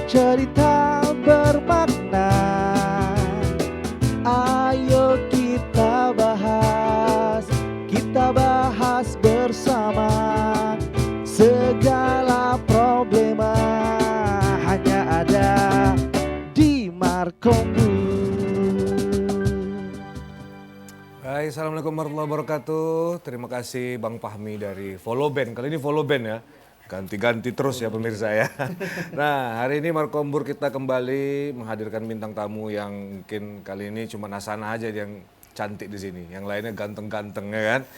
cerita bermakna. Ayo kita bahas bersama. Segala problema hanya ada di Markombu. Hai, assalamualaikum warahmatullahi wabarakatuh. Terima kasih Bang Fahmi dari Follow Band. Kali ini Follow Band ya. Ganti-ganti terus ya pemirsa ya. Nah, hari ini Markombur kita kembali menghadirkan bintang tamu yang mungkin kali ini cuma Hasana aja yang cantik di sini. Yang lainnya ganteng-ganteng ya kan.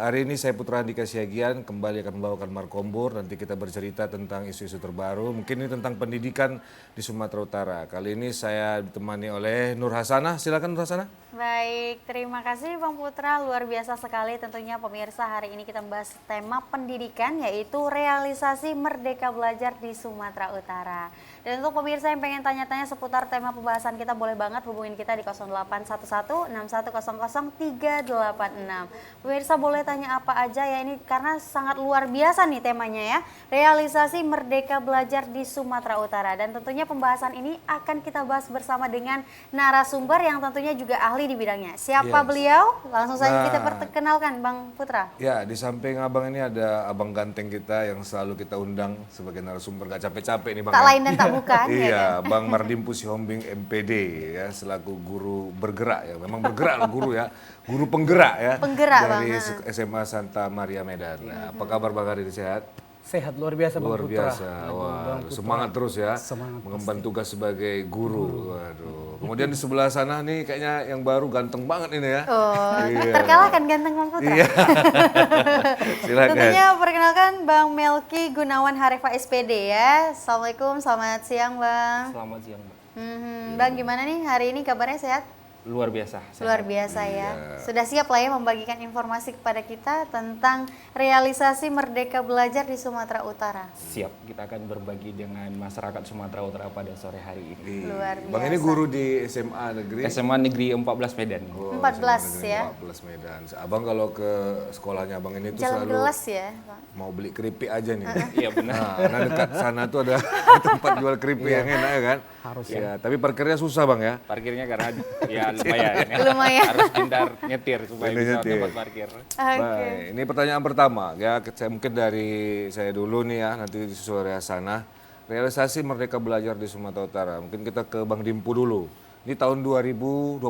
Hari ini saya Putra Andika Siagian kembali akan membawakan Markombur. Nanti kita bercerita tentang isu-isu terbaru. Mungkin ini tentang pendidikan di Sumatera Utara. Kali ini saya ditemani oleh Nur Hasanah. Silakan Nur Hasanah. Baik, terima kasih Bang Putra. Luar biasa sekali tentunya pemirsa. Hari ini kita membahas tema pendidikan yaitu realisasi Merdeka Belajar di Sumatera Utara. Dan untuk pemirsa yang pengen tanya-tanya seputar tema pembahasan kita, boleh banget hubungin kita di 0811-6100-386. Pemirsa boleh tanya apa aja ya, ini karena sangat luar biasa nih temanya ya. Realisasi Merdeka Belajar di Sumatera Utara. Dan tentunya pembahasan ini akan kita bahas bersama dengan narasumber yang tentunya juga ahli di bidangnya. Siapa beliau? Langsung saja kita perkenalkan Bang Putra. Ya, di samping abang ini ada abang ganteng kita yang selalu kita undang sebagai narasumber. Gak capek-capek nih Bang. Tak ya. lain dan tak bukan. Iya, Ya kan? Bang Mardimpu Sihombing MPD ya, selaku guru bergerak ya. Memang bergerak loh guru ya. Guru penggerak ya. Penggerak, dari Bang. SMA Santa Maria Medan. Nah, apa kabar Bang Hari ini, sehat? Sehat, luar biasa Bang Luar Putra. biasa. Wah, semangat terus ya. Semangat mengemban tugas sebagai guru. Waduh. Kemudian di sebelah sana nih kayaknya yang baru ganteng banget ini ya. Oh, Iya. terkalahkan ganteng Bang Putra. Iya. Silakan. Tentunya perkenalkan Bang Melki Gunawan Harefa SPD ya. Assalamualaikum, selamat siang Bang. Selamat siang Mbak. Bang gimana nih hari ini kabarnya sehat? Luar biasa. Luar biasa ya. Sudah siap lah ya membagikan informasi kepada kita tentang realisasi Merdeka Belajar di Sumatera Utara. Siap, kita akan berbagi dengan masyarakat Sumatera Utara pada sore hari ini. Luar biasa. Bang ini guru di SMA Negeri. SMA Negeri 14 Medan. Oh, 14 SMA ya. Negeri 14 Medan. Abang kalau ke sekolahnya abang ini tuh Jalan selalu gelas ya, Pak. mau beli keripik aja nih. Iya benar. Nah, karena dekat sana tuh ada tempat jual keripik yang enak ya kan. Harus ya. Tapi parkirnya susah Bang ya. Parkirnya karena ya lumayan ya. Lumayan. Harus pintar nyetir supaya Pintar bisa nyetir. dapat parkir. Baik, ini pertanyaan pertama ya, saya mungkin dari saya dulu nih ya, nanti disusul sana. Realisasi Merdeka Belajar di Sumatera Utara. Mungkin kita ke Bang Dimpu dulu. Ini tahun 2024.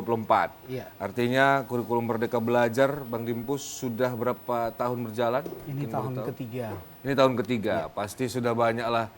Iya. Artinya kurikulum Merdeka Belajar Bang Dimpu sudah berapa tahun berjalan? Ini Mungkin tahun boleh tahu? ketiga. Ini tahun ketiga. Pasti sudah banyak lah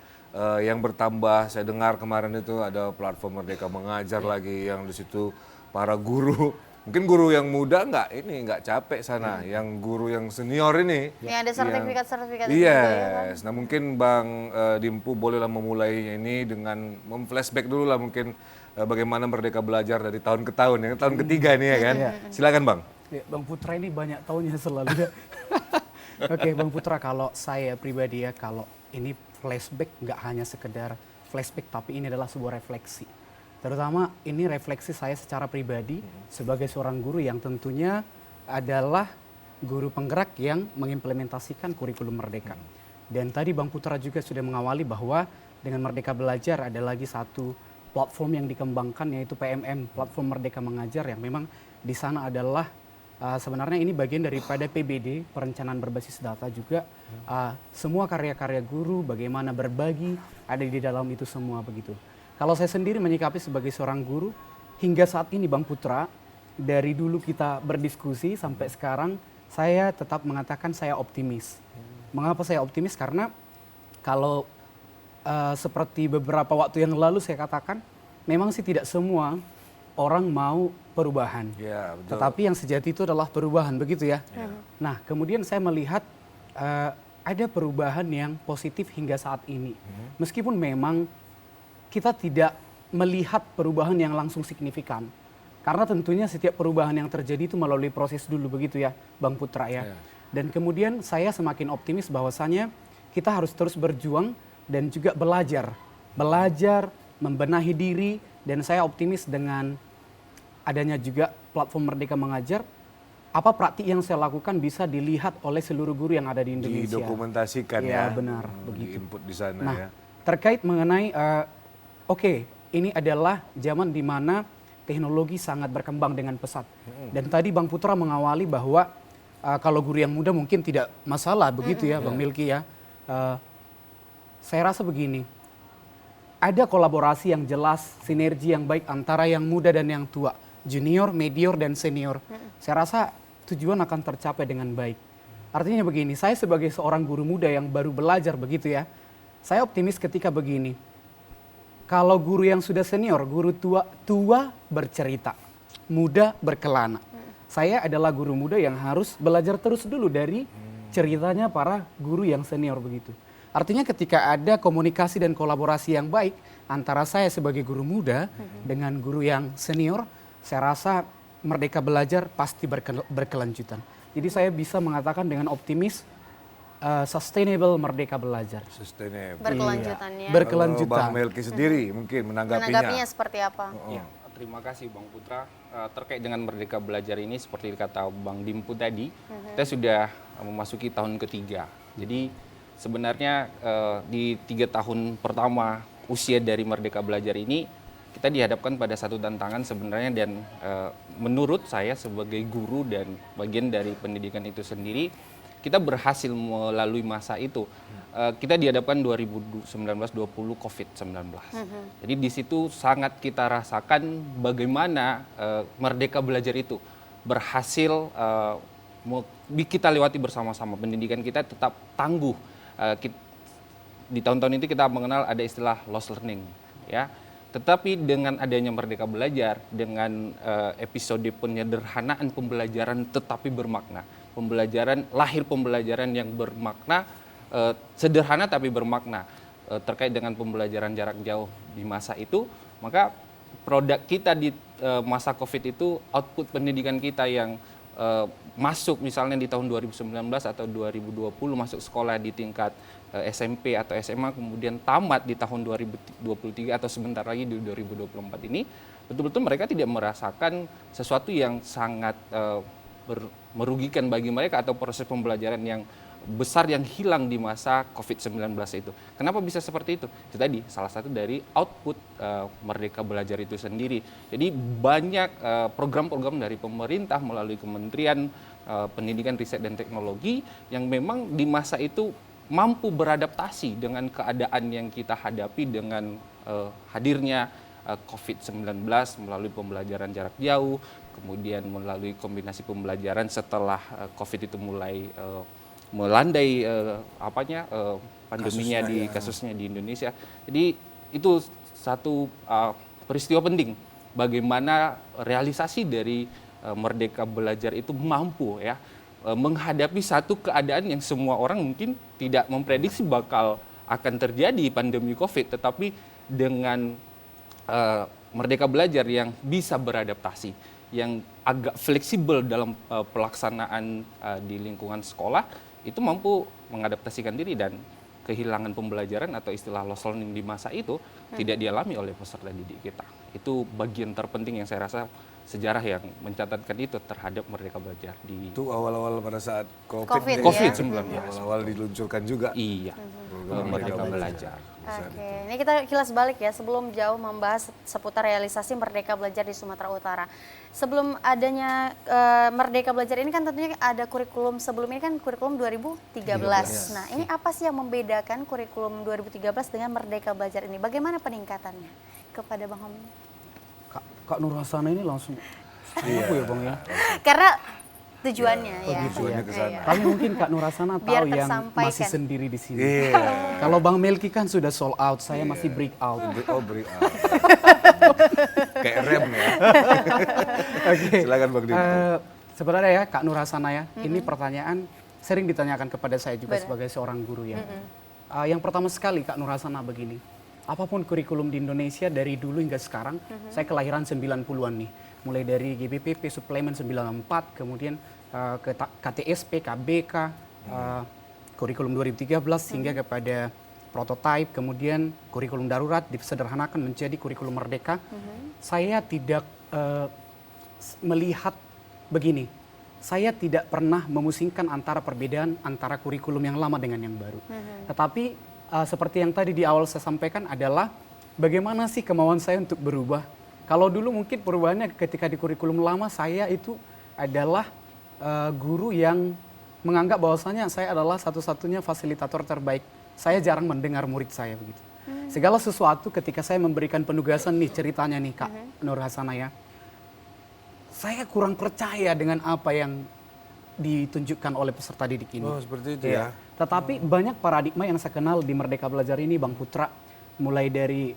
yang bertambah. Saya dengar kemarin itu ada platform Merdeka Mengajar lagi yang di situ para guru. Mungkin guru yang muda nggak capek sana. Yang guru yang senior ini. Yang ada sertifikat-sertifikat Iya. itu juga ya, Bang. Nah mungkin Bang Dimpu bolehlah memulai ini dengan memflashback dulu lah mungkin bagaimana Merdeka Belajar dari tahun ke tahun. Yang tahun ketiga nih ya kan. Silakan Bang. Ya, Bang Putra ini banyak tahunnya selalu ya. Oke Bang Putra, kalau saya pribadi ya, kalau ini flashback nggak hanya sekedar flashback, tapi ini adalah sebuah refleksi. Terutama ini refleksi saya secara pribadi sebagai seorang guru yang tentunya adalah guru penggerak yang mengimplementasikan kurikulum Merdeka. Dan tadi Bang Putra juga sudah mengawali bahwa dengan Merdeka Belajar ada lagi satu platform yang dikembangkan yaitu PMM, Platform Merdeka Mengajar, yang memang di sana adalah sebenarnya ini bagian daripada PBD, perencanaan berbasis data juga. Semua karya-karya guru, bagaimana berbagi, ada di dalam itu semua begitu. Kalau saya sendiri menyikapi sebagai seorang guru, hingga saat ini Bang Putra, dari dulu kita berdiskusi sampai sekarang, saya tetap mengatakan saya optimis. Mengapa saya optimis? Karena kalau seperti beberapa waktu yang lalu saya katakan, memang sih tidak semua orang mau perubahan. Ya, betul. Tetapi yang sejati itu adalah perubahan, begitu ya. Nah, kemudian saya melihat ada perubahan yang positif hingga saat ini. Meskipun memang kita tidak melihat perubahan yang langsung signifikan. Karena tentunya setiap perubahan yang terjadi itu melalui proses dulu, begitu ya Bang Putra ya. Dan kemudian saya semakin optimis bahwasannya kita harus terus berjuang dan juga belajar. Belajar, membenahi diri, dan saya optimis dengan adanya juga platform Merdeka Mengajar, apa praktik yang saya lakukan bisa dilihat oleh seluruh guru yang ada di Indonesia. Didokumentasikan ya. ya. Benar, begitu. Di input di sana Nah, ya. terkait mengenai oke, ini adalah zaman di mana teknologi sangat berkembang dengan pesat. Dan tadi Bang Putra mengawali bahwa kalau guru yang muda mungkin tidak masalah begitu ya, Bang Milky ya. Saya rasa begini, ada kolaborasi yang jelas, sinergi yang baik antara yang muda dan yang tua, junior, medior, dan senior. Saya rasa tujuan akan tercapai dengan baik. Artinya begini, saya sebagai seorang guru muda yang baru belajar begitu ya, saya optimis ketika begini, kalau guru yang sudah senior, guru tua bercerita, muda berkelana. Saya adalah guru muda yang harus belajar terus dulu dari ceritanya para guru yang senior begitu. Artinya ketika ada komunikasi dan kolaborasi yang baik antara saya sebagai guru muda dengan guru yang senior, saya rasa Merdeka Belajar pasti berkelanjutan. Jadi saya bisa mengatakan dengan optimis sustainable Merdeka Belajar. Sustainable. Berkelanjutannya. Iya, berkelanjutan. Kalau Bang Melki sendiri mungkin menanggapinya. Menanggapinya seperti apa? Ya, terima kasih Bang Putra. Terkait dengan Merdeka Belajar ini seperti kata Bang Dimpu tadi, kita sudah memasuki tahun ketiga. Jadi sebenarnya di 3 tahun pertama usia dari Merdeka Belajar ini kita dihadapkan pada satu tantangan sebenarnya, dan menurut saya sebagai guru dan bagian dari pendidikan itu sendiri, kita berhasil melalui masa itu. Kita dihadapkan 2019-20 COVID-19. Jadi di situ sangat kita rasakan bagaimana Merdeka Belajar itu berhasil kita lewati bersama-sama. Pendidikan kita tetap tangguh. Di tahun-tahun itu kita mengenal ada istilah lost learning, ya. Tetapi dengan adanya Merdeka Belajar, dengan episode penyederhanaan pembelajaran tetapi bermakna, lahir pembelajaran yang bermakna, sederhana tapi bermakna, terkait dengan pembelajaran jarak jauh di masa itu, maka produk kita di masa COVID itu, output pendidikan kita yang masuk misalnya di tahun 2019 atau 2020 masuk sekolah di tingkat SMP atau SMA, kemudian tamat di tahun 2023 atau sebentar lagi di 2024 ini, betul-betul mereka tidak merasakan sesuatu yang sangat merugikan bagi mereka atau proses pembelajaran yang besar yang hilang di masa COVID-19 itu. Kenapa bisa seperti itu? Itu tadi salah satu dari output Merdeka Belajar itu sendiri. Jadi banyak program-program dari pemerintah melalui Kementerian Pendidikan, Riset, dan Teknologi yang memang di masa itu mampu beradaptasi dengan keadaan yang kita hadapi dengan hadirnya COVID-19 melalui pembelajaran jarak jauh, kemudian melalui kombinasi pembelajaran setelah COVID itu mulai melandai pandeminya kasusnya di Indonesia. Jadi itu satu peristiwa penting bagaimana realisasi dari Merdeka Belajar itu mampu ya menghadapi satu keadaan yang semua orang mungkin tidak memprediksi bakal akan terjadi pandemi COVID, tetapi dengan Merdeka Belajar yang bisa beradaptasi, yang agak fleksibel dalam pelaksanaan di lingkungan sekolah, itu mampu mengadaptasikan diri dan kehilangan pembelajaran atau istilah lost learning di masa itu tidak dialami oleh peserta didik kita. Itu bagian terpenting yang saya rasa sejarah yang mencatatkan itu terhadap Merdeka Belajar di Itu awal-awal pada saat COVID, COVID-19. Awal-awal diluncurkan juga. Iya, Merdeka Belajar. Oke, ini kita kilas balik ya sebelum jauh membahas seputar realisasi Merdeka Belajar di Sumatera Utara. Sebelum adanya Merdeka Belajar ini kan tentunya ada kurikulum sebelum ini kan kurikulum 2013. Nah, ini apa sih yang membedakan kurikulum 2013 dengan Merdeka Belajar ini? Bagaimana peningkatannya? Kepada Bang Hom. Kak Nur Hasana ini langsung apa ya Bang ya? Karena tujuannya ya. Tujuannya ke sana. Tapi mungkin Kak Nur Hasana Biar tahu yang tersampaikan. masih sendiri di sini. Iya. Kalau Bang Melki kan sudah sold out, saya masih break out. Break out. Kayak rem ya. Oke. Silakan Bang Dimpu. Sebenarnya ya Kak Nur Hasana ya, ini pertanyaan sering ditanyakan kepada saya juga sebagai seorang guru ya. Yang pertama sekali Kak Nur Hasana begini, apapun kurikulum di Indonesia dari dulu hingga sekarang, saya kelahiran 90-an nih. Mulai dari GBPP, suplemen 94, kemudian ke KTSP, KBK, kurikulum 2013 hingga kepada prototype, kemudian kurikulum darurat disederhanakan menjadi kurikulum merdeka. Saya tidak melihat begini, saya tidak pernah memusingkan antara perbedaan antara kurikulum yang lama dengan yang baru. Tetapi seperti yang tadi di awal saya sampaikan adalah bagaimana sih kemauan saya untuk berubah. Kalau dulu mungkin perubahannya ketika di kurikulum lama saya itu adalah guru yang menganggap bahwasanya saya adalah satu-satunya fasilitator terbaik. Saya jarang mendengar murid saya begitu. Segala sesuatu ketika saya memberikan penugasan nih ceritanya nih Kak Nur Hasanah ya. Saya kurang percaya dengan apa yang ditunjukkan oleh peserta didik ini. Oh, seperti itu ya. Tetapi banyak paradigma yang saya kenal di Merdeka Belajar ini Bang Putra. Mulai dari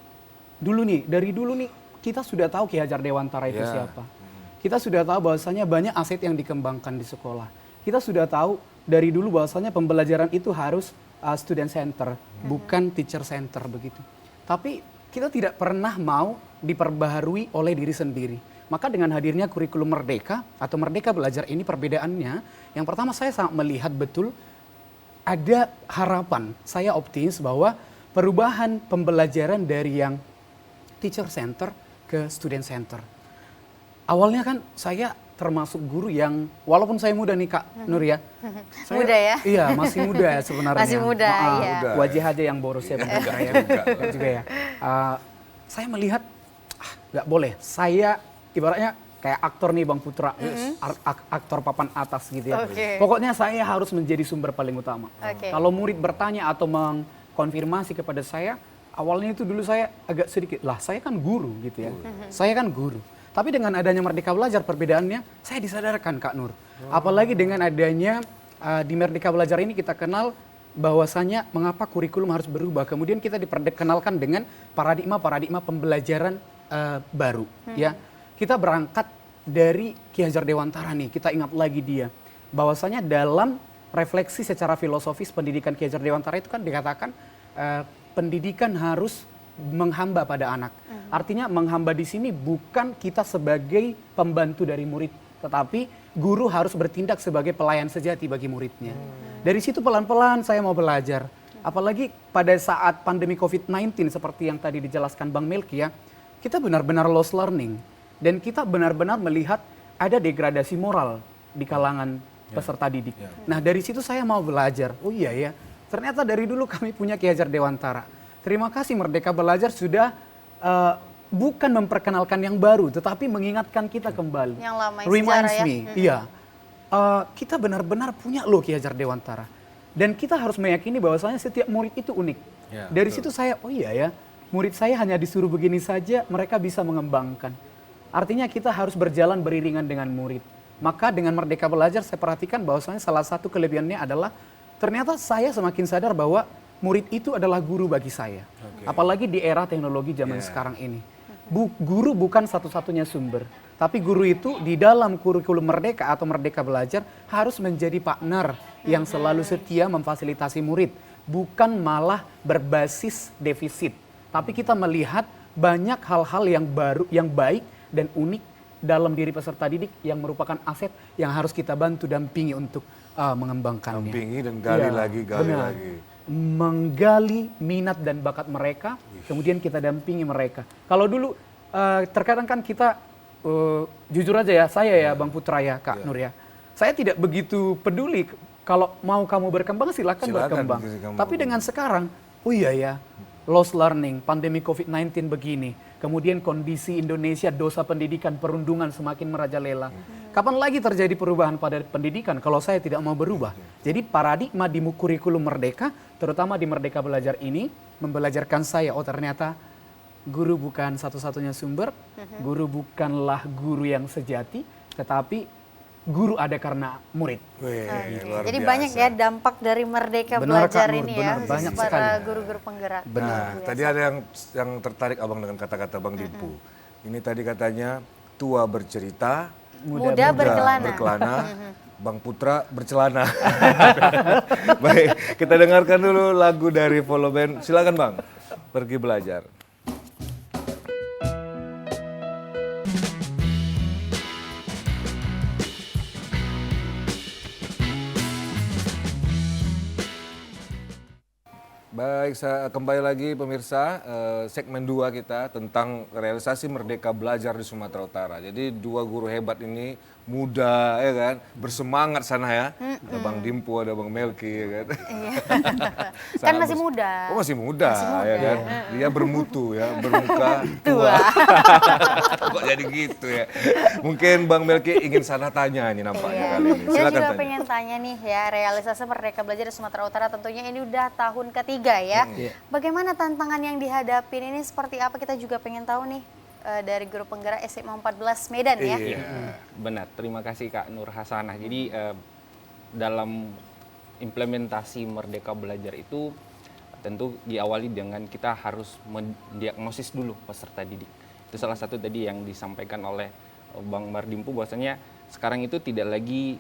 dulu nih kita sudah tahu Ki Hajar Dewantara itu siapa. Kita sudah tahu bahwasanya banyak aset yang dikembangkan di sekolah. Kita sudah tahu dari dulu bahwasanya pembelajaran itu harus student center, bukan teacher center begitu. Tapi kita tidak pernah mau diperbaharui oleh diri sendiri. Maka dengan hadirnya kurikulum Merdeka atau Merdeka Belajar ini perbedaannya, yang pertama saya sangat melihat betul ada harapan. Saya optimis bahwa perubahan pembelajaran dari yang teacher center ke student center. Awalnya kan saya termasuk guru yang walaupun saya muda nih Kak Nur ya. Saya, Muda ya? Iya, masih muda ya sebenarnya. Masih muda, Maaf, iya. Wajah aja yang boros ya benar ya. Juga ya. Saya melihat nggak boleh. Saya ibaratnya kayak aktor nih Bang Putra, aktor papan atas gitu ya. Oke. Pokoknya saya harus menjadi sumber paling utama. Oke. Kalau murid bertanya atau mengkonfirmasi kepada saya, awalnya itu dulu saya agak sedikit, lah saya kan guru gitu ya. Saya kan guru. Tapi dengan adanya Merdeka Belajar perbedaannya, saya disadarkan Kak Nur. Apalagi dengan adanya di Merdeka Belajar ini kita kenal bahwasanya mengapa kurikulum harus berubah. Kemudian kita diperkenalkan dengan paradigma pembelajaran baru ya. Kita berangkat dari Ki Hajar Dewantara nih, kita ingat lagi dia. Bahwasanya dalam refleksi secara filosofis pendidikan Ki Hajar Dewantara itu kan dikatakan pendidikan harus menghamba pada anak. Artinya menghamba di sini bukan kita sebagai pembantu dari murid, tetapi guru harus bertindak sebagai pelayan sejati bagi muridnya. Dari situ pelan-pelan saya mau belajar. Apalagi pada saat pandemi COVID-19 seperti yang tadi dijelaskan Bang Melki ya, kita benar-benar lost learning. Dan kita benar-benar melihat ada degradasi moral di kalangan peserta didik. Nah dari situ saya mau belajar, oh iya ya, ternyata dari dulu kami punya Ki Hajar Dewantara. Terima kasih Merdeka Belajar sudah bukan memperkenalkan yang baru, tetapi mengingatkan kita kembali. Yang lama Reminds sejarah ya. me, iya. Kita benar-benar punya loh Ki Hajar Dewantara. Dan kita harus meyakini bahwasanya setiap murid itu unik. Ya, Dari betul. situ saya, oh iya ya, murid saya hanya disuruh begini saja, mereka bisa mengembangkan. Artinya kita harus berjalan beriringan dengan murid. Maka dengan Merdeka Belajar saya perhatikan bahwasanya salah satu kelebihannya adalah ternyata saya semakin sadar bahwa murid itu adalah guru bagi saya. Apalagi di era teknologi zaman sekarang ini. Guru bukan satu-satunya sumber. Tapi guru itu di dalam kurikulum Merdeka atau Merdeka Belajar harus menjadi partner yang selalu setia memfasilitasi murid. Bukan malah berbasis defisit. Tapi kita melihat banyak hal-hal yang baru, yang baik dan unik dalam diri peserta didik yang merupakan aset yang harus kita bantu dampingi untuk mengembangkannya. Dampingi dan gali lagi. Benar. Menggali minat dan bakat mereka, kemudian kita dampingi mereka. Kalau dulu terkadang kan kita jujur aja ya, saya ya Bang Putra ya Kak Nur ya, saya tidak begitu peduli kalau mau kamu berkembang silakan berkembang. Tapi dengan sekarang, oh iya ya, lost learning, pandemi COVID-19 begini, kemudian kondisi Indonesia, dosa pendidikan, perundungan semakin merajalela. Kapan lagi terjadi perubahan pada pendidikan kalau saya tidak mau berubah? Jadi paradigma di kurikulum Merdeka, terutama di Merdeka Belajar ini, membelajarkan saya, oh ternyata guru bukan satu-satunya sumber, guru bukanlah guru yang sejati, tetapi guru ada karena murid. Luar Jadi biasa. banyak ya dampak dari Merdeka Benar, Belajar Kak Nur, ini benar, ya banyak para sekali. guru-guru penggerak. Nah, tadi ada yang tertarik abang dengan kata-kata Bang Dimpu. Ini tadi katanya tua bercerita, Muda berkelana. Bang Putra bercelana. Baik, kita dengarkan dulu lagu dari Follow Band. Silakan Bang, pergi belajar. Baik, kembali lagi pemirsa, segmen 2 kita tentang realisasi Merdeka Belajar di Sumatera Utara. Jadi dua guru hebat ini muda ya kan, bersemangat sana ya. Ada Bang Dimpu, ada Bang Melki ya kan. Iya. Kan Sangat masih muda. Oh masih muda, Masih muda. ya kan. Dia bermutu ya, bermuka tua. Kok jadi gitu ya. Mungkin Bang Melki ingin sana tanya ini nampaknya kali ini. Saya Silakan juga tanya. pengen tanya nih ya, realisasi Merdeka Belajar di Sumatera Utara tentunya ini udah tahun ketiga ya. Bagaimana tantangan yang dihadapin ini seperti apa, kita juga pengen tahu nih dari guru penggerak SMA 14 Medan ya. Iya. Benar, terima kasih Kak Nur Hasanah. Jadi dalam implementasi Merdeka Belajar itu tentu diawali dengan kita harus mendiagnosis dulu peserta didik. Itu salah satu tadi yang disampaikan oleh Bang Mardimpu, bahwasanya sekarang itu tidak lagi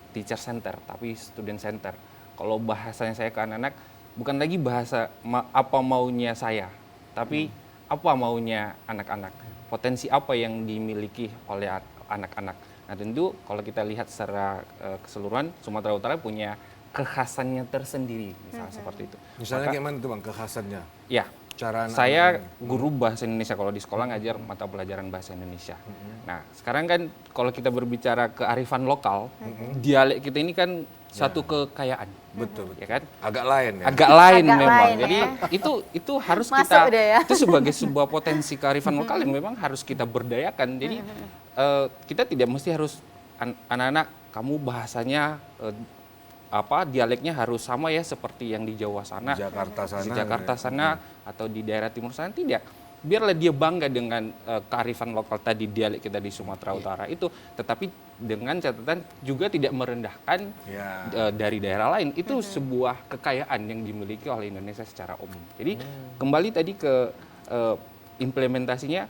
teacher center tapi student center. Kalau bahasanya saya ke anak-anak bukan lagi bahasa apa maunya saya, tapi apa maunya anak-anak, potensi apa yang dimiliki oleh anak-anak. Nah tentu kalau kita lihat secara keseluruhan, Sumatera Utara punya kekhasannya tersendiri, misalnya seperti itu. Misalnya kayak mana tuh Bang kekhasannya? Ya, Cara saya guru bahasa Indonesia, kalau di sekolah ngajar mata pelajaran bahasa Indonesia. Nah sekarang kan kalau kita berbicara kearifan lokal, dialek kita ini kan satu kekayaan. Betul, Ya kan? agak lain ya. Agak lain Agak memang. lain, Jadi ya. itu harus Masuk kita udah ya. itu sebagai sebuah potensi kearifan lokal yang memang harus kita berdayakan. Jadi kita tidak mesti harus anak-anak kamu bahasanya dialeknya harus sama ya seperti yang di Jawa sana, Di Jakarta sana. di Jakarta sana atau di daerah timur sana, tidak. Biarlah dia bangga dengan kearifan lokal tadi, dialek kita di Sumatera Utara itu, tetapi dengan catatan juga tidak merendahkan Ya. dari daerah lain. Itu sebuah kekayaan yang dimiliki oleh Indonesia secara umum. Jadi kembali tadi ke implementasinya,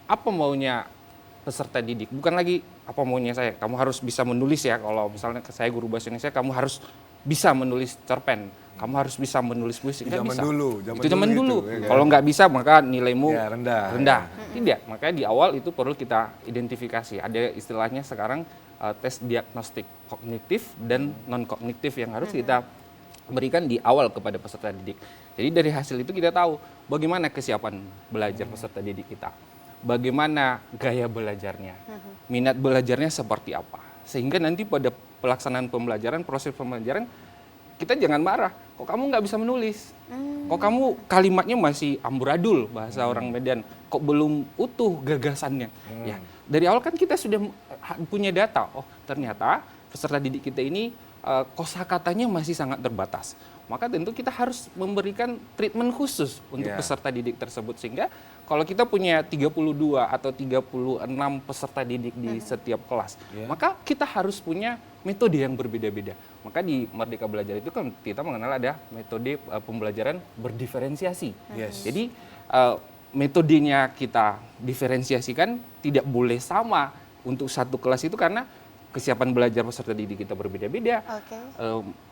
apa maunya peserta didik, bukan lagi apa maunya saya. Kamu harus bisa menulis ya, kalau misalnya saya guru bahasa Indonesia, kamu harus bisa menulis cerpen, kamu harus bisa menulis puisi. Nggak Zaman bisa. dulu, Itu zaman dulu. gitu, ya kan? Kalau nggak bisa maka nilaimu Ya, rendah. rendah. Tidak, makanya di awal itu perlu kita identifikasi. Ada istilahnya sekarang tes diagnostik kognitif dan non kognitif yang harus kita berikan di awal kepada peserta didik. Jadi dari hasil itu kita tahu bagaimana kesiapan belajar peserta didik kita, bagaimana gaya belajarnya, minat belajarnya seperti apa, sehingga nanti pada pelaksanaan pembelajaran, proses pembelajaran, kita jangan marah, kok kamu nggak bisa menulis, kok kamu kalimatnya masih amburadul, bahasa orang Medan, kok belum utuh gagasannya. Ya, dari awal kan kita sudah punya data, oh ternyata peserta didik kita ini kosakatanya masih sangat terbatas. Maka tentu kita harus memberikan treatment khusus untuk peserta didik tersebut, sehingga kalau kita punya 32 atau 36 peserta didik di setiap kelas, maka kita harus punya metode yang berbeda-beda. Maka di Merdeka Belajar itu kan kita mengenal ada metode pembelajaran berdiferensiasi. Jadi metodenya kita diferensiasikan, tidak boleh sama untuk satu kelas itu karena kesiapan belajar peserta didik kita berbeda-beda,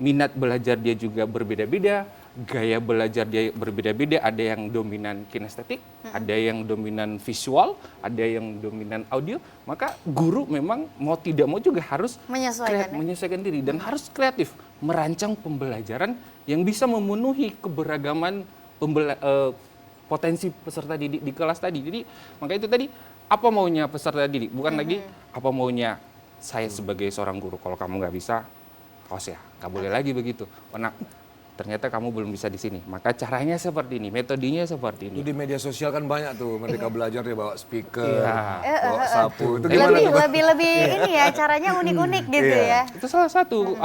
minat belajar dia juga berbeda-beda, gaya belajar dia berbeda-beda, ada yang dominan kinestetik, ada yang dominan visual, ada yang dominan audio, maka guru memang mau tidak mau juga harus menyesuaikan diri dan harus kreatif, merancang pembelajaran yang bisa memenuhi keberagaman potensi peserta didik di kelas tadi. Jadi maka itu tadi, apa maunya peserta didik, bukan lagi apa maunya saya sebagai seorang guru. Kalau kamu nggak bisa, kaos ya, nggak boleh lagi begitu. Oh, nah, ternyata kamu belum bisa di sini. Maka caranya seperti ini, metodenya seperti ini. Itu di media sosial kan banyak tuh, Merdeka Belajar dia bawa speaker, bawa sapu. Itu Lebih ini ya, caranya unik-unik gitu ya. Itu salah satu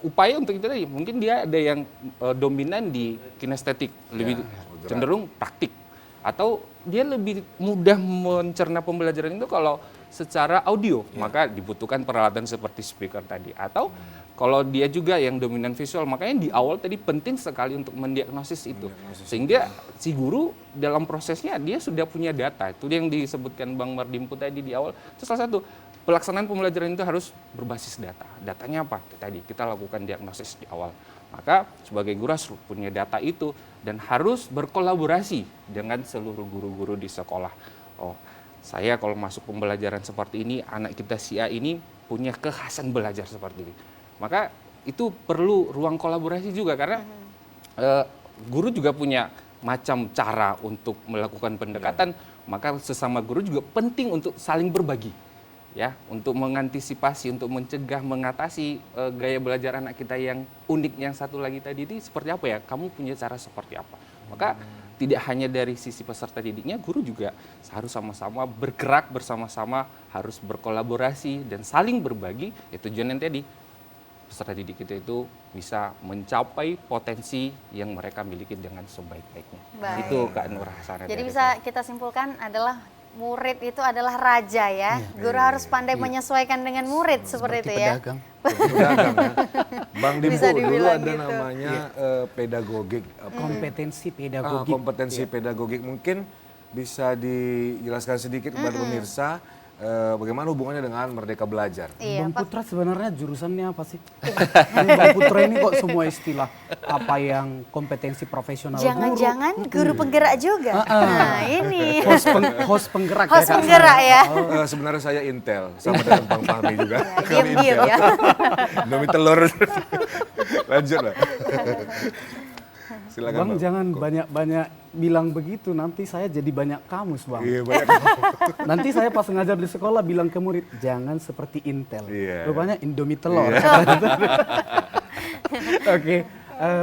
upaya untuk itu tadi. Mungkin dia ada yang dominan di kinestetik, lebih cenderung praktik. Atau dia lebih mudah mencerna pembelajaran itu kalau secara audio, maka dibutuhkan peralatan seperti speaker tadi. Atau kalau dia juga yang dominan visual, makanya di awal tadi penting sekali untuk mendiagnosis itu. Sehingga si guru dalam prosesnya dia sudah punya data. Itu yang disebutkan Bang Mardimpu tadi di awal. Itu salah satu, pelaksanaan pembelajaran itu harus berbasis data. Datanya apa? Tadi kita lakukan diagnosis di awal. Maka sebagai guru harus punya data itu dan harus berkolaborasi dengan seluruh guru-guru di sekolah. Oh, saya kalau masuk pembelajaran seperti ini, anak kita si A ini punya kekhasan belajar seperti ini. Maka itu perlu ruang kolaborasi juga karena guru juga punya macam cara untuk melakukan pendekatan. Maka sesama guru juga penting untuk saling berbagi. ya, untuk mengantisipasi, untuk mencegah, mengatasi gaya belajar anak kita yang unik yang satu lagi tadi itu seperti apa ya? Kamu punya cara seperti apa? Maka tidak hanya dari sisi peserta didiknya, guru juga harus sama-sama bergerak bersama-sama, harus berkolaborasi dan saling berbagi. Ya tujuan yang tadi peserta didik kita itu bisa mencapai potensi yang mereka miliki dengan sebaik-baiknya. Baik. Itu Kak Nur Hasanah. Jadi dari bisa kita simpulkan adalah murid itu adalah raja ya. Guru harus pandai menyesuaikan dengan murid seperti itu ya. pedagang. Pedagang ya. Bang Dimpu Bisa dulu dibilang ada gitu. namanya pedagogik. Kompetensi pedagogik. Kompetensi pedagogik mungkin bisa dijelaskan sedikit kepada pemirsa bagaimana hubungannya dengan Merdeka Belajar. Iya, Bang Pak. Putra sebenarnya jurusannya apa sih? Ini Bang Putra ini kok semua istilah apa yang kompetensi profesional Jangan-jangan guru penggerak juga. Nah, ini. host penggerak Host Kak penggerak Sana. ya. Sebenarnya saya Intel sama dengan Bang Fahmi juga. Kami Diam-diam Intel. ya. Indomie telur. Lanjut lah. Silakan Bang jangan banyak-banyak bilang begitu, nanti saya jadi banyak kamus Bang. Iya banyak. Nanti saya pas ngajar di sekolah bilang ke murid, jangan seperti Intel. Iya. Rupanya Indomie telur. Oke,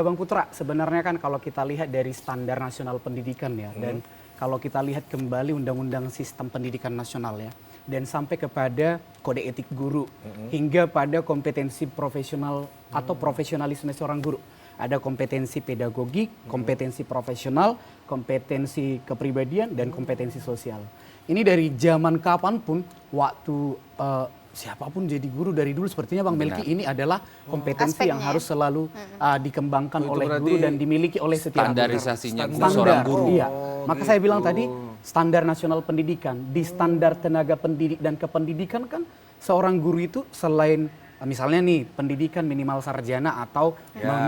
Bang Putra, sebenarnya kan kalau kita lihat dari standar nasional pendidikan ya, dan kalau kita lihat kembali Undang-Undang Sistem Pendidikan Nasional ya, dan sampai kepada kode etik guru, hingga pada kompetensi profesional atau profesionalisme seorang guru. Ada kompetensi pedagogik, kompetensi profesional, kompetensi kepribadian, dan kompetensi sosial. Ini dari zaman kapanpun, waktu siapapun jadi guru dari dulu, sepertinya Bang Melki ini adalah kompetensi yang Aspeknya. harus selalu dikembangkan Oh, itu oleh berarti guru dan dimiliki oleh setiap guru. Standarisasinya Standar, seorang guru. Iya. Oh, Maka saya bilang gitu. tadi standar nasional pendidikan, di standar tenaga pendidik dan kependidikan kan seorang guru itu selain misalnya nih pendidikan minimal sarjana atau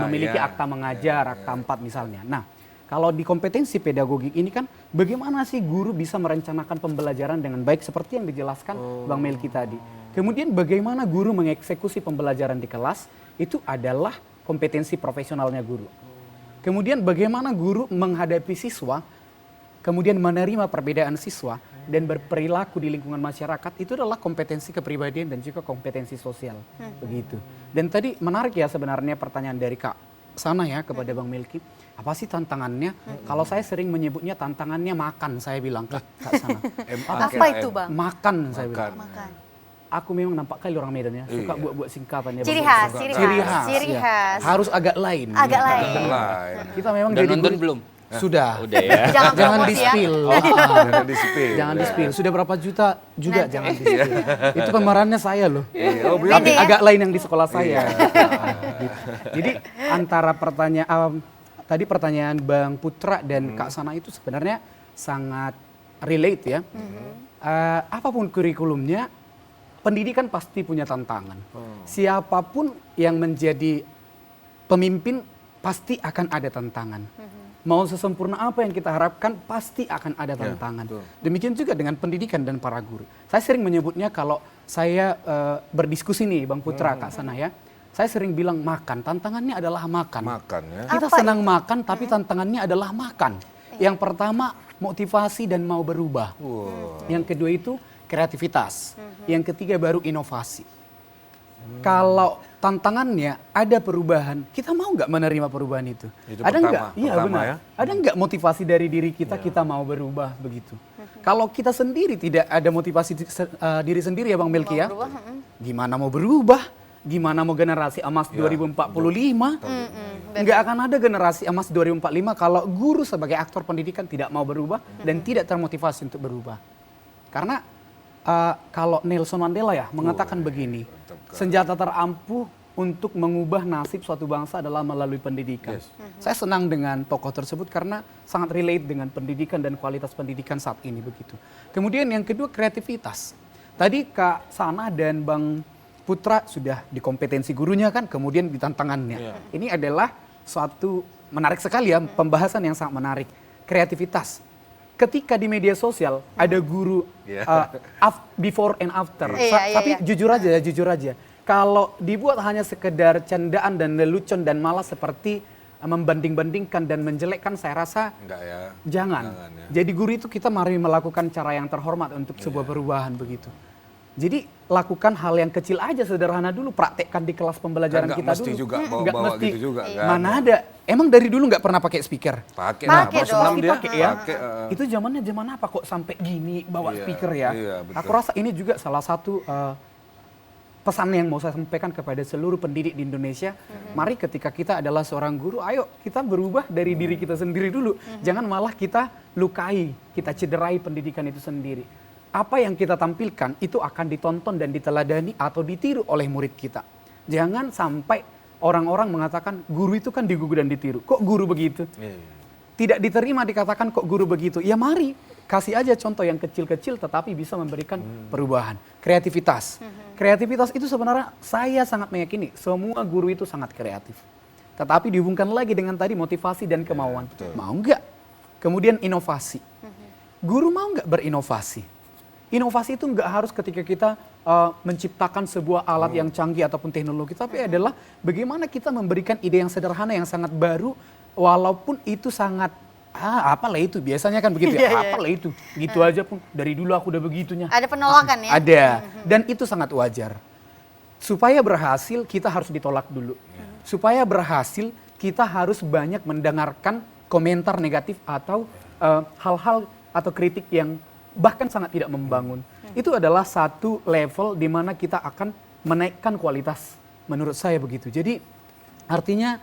memiliki akta mengajar, akta 4 misalnya. Nah, kalau di kompetensi pedagogik ini kan bagaimana sih guru bisa merencanakan pembelajaran dengan baik seperti yang dijelaskan Bang Melki tadi. Kemudian bagaimana guru mengeksekusi pembelajaran di kelas itu adalah kompetensi profesionalnya guru. Kemudian bagaimana guru menghadapi siswa, kemudian menerima perbedaan siswa dan berperilaku di lingkungan masyarakat itu adalah kompetensi kepribadian dan juga kompetensi sosial. Begitu. Dan tadi menarik ya sebenarnya pertanyaan dari Kak Sana ya kepada Bang Melki. Apa sih tantangannya? Kalau saya sering menyebutnya tantangannya makan, saya bilang Kak Sana. Apa itu, Bang? Makan, saya bilang. Makan. Aku memang nampak kali orang Medan ya, suka buat-buat singkatan ya. Ciri Bang. khas, ciri Ciri khas, khas, ciri ya. khas. Harus agak lain. Agak lain. Lain. Kita memang Udah jadi nonton guru- belum? Sudah. Udah ya. Jangan Jangan promosi di ya. spill. Jangan di-spill. Jangan di spill. Sudah berapa juta juga Nanti. jangan di spill. Itu pemerannya saya loh. Iya, oh, Beda Tapi ya? agak lain yang di sekolah saya. Gitu. Jadi antara pertanyaan tadi pertanyaan Bang Putra dan Kak Sana itu sebenarnya sangat relate ya. Apapun kurikulumnya, pendidikan pasti punya tantangan. Siapapun yang menjadi pemimpin pasti akan ada tantangan. Mau sesempurna apa yang kita harapkan pasti akan ada tantangan. betul. Demikian juga dengan pendidikan dan para guru. Saya sering menyebutnya kalau saya berdiskusi nih Bang Putra Kak Sana ya. Saya sering bilang makan, tantangannya adalah makan. Makan ya. Kita Apa senang makan tapi tantangannya adalah makan. Yang pertama motivasi dan mau berubah. Yang kedua itu kreativitas. Yang ketiga baru inovasi. Kalau tantangannya ada perubahan, kita mau nggak menerima perubahan itu? Itu Ada pertama, nggak? Iya pertama benar. ya. Ada nggak motivasi dari diri kita, kita mau berubah begitu? Kalau kita sendiri tidak ada motivasi diri sendiri ya Bang Melki ya, Berubah, gimana mau berubah? Gimana mau generasi emas 2045? Nggak akan ada generasi emas 2045 kalau guru sebagai aktor pendidikan tidak mau berubah dan tidak termotivasi untuk berubah. Karena kalau Nelson Mandela ya mengatakan begini, senjata terampuh untuk mengubah nasib suatu bangsa adalah melalui pendidikan. Saya senang dengan tokoh tersebut karena sangat relate dengan pendidikan dan kualitas pendidikan saat ini begitu. Kemudian yang kedua kreativitas. Tadi Kak Sana dan Bang Putra sudah di kompetensi gurunya kan, kemudian di tantangannya. Ini adalah suatu menarik sekali ya, pembahasan yang sangat menarik. Kreativitas. Ketika di media sosial ada guru before and after. Iya, Tapi iya. jujur aja. Kalau dibuat hanya sekedar candaan dan lelucon dan malah seperti membanding-bandingkan dan menjelekkan, saya rasa Enggak ya. jangan. ya. Jadi guru itu kita mari melakukan cara yang terhormat untuk sebuah perubahan begitu. Jadi lakukan hal yang kecil aja, sederhana dulu, praktekkan di kelas pembelajaran Kan nggak kita mesti dulu. juga Nggak bawa-bawa mesti. gitu juga kan. Mana ada? Emang dari dulu nggak pernah pakai speaker? Pakai lah, Pakai pas dong. senam dia Pakai ya. pakai. Itu zamannya zaman apa kok sampai gini bawa Iya, speaker ya? iya, betul. Aku rasa ini juga salah satu pesan yang mau saya sampaikan kepada seluruh pendidik di Indonesia. Mari ketika kita adalah seorang guru, ayo kita berubah dari diri kita sendiri dulu. Jangan malah kita lukai, kita cederai pendidikan itu sendiri. Apa yang kita tampilkan itu akan ditonton dan diteladani atau ditiru oleh murid kita. Jangan sampai orang-orang mengatakan guru itu kan digugu dan ditiru. Kok guru begitu? Iya. Tidak diterima dikatakan kok guru begitu. Ya mari kasih aja contoh yang kecil-kecil tetapi bisa memberikan perubahan. Kreativitas. Kreativitas itu sebenarnya saya sangat meyakini semua guru itu sangat kreatif. Tetapi dihubungkan lagi dengan tadi motivasi dan kemauan. Mau nggak? Kemudian inovasi. Guru mau nggak berinovasi? Inovasi itu nggak harus ketika kita menciptakan sebuah alat yang canggih ataupun teknologi, tapi adalah bagaimana kita memberikan ide yang sederhana yang sangat baru, walaupun itu sangat apalah itu biasanya kan begitu Iya, ya, iya. apalah itu, gitu aja pun dari dulu aku udah begitunya. Ada penolakan ya? Ada, dan itu sangat wajar. Supaya berhasil kita harus ditolak dulu. Supaya berhasil kita harus banyak mendengarkan komentar negatif atau hal-hal atau kritik yang bahkan sangat tidak membangun. Itu adalah satu level di mana kita akan menaikkan kualitas. Menurut saya begitu. Jadi artinya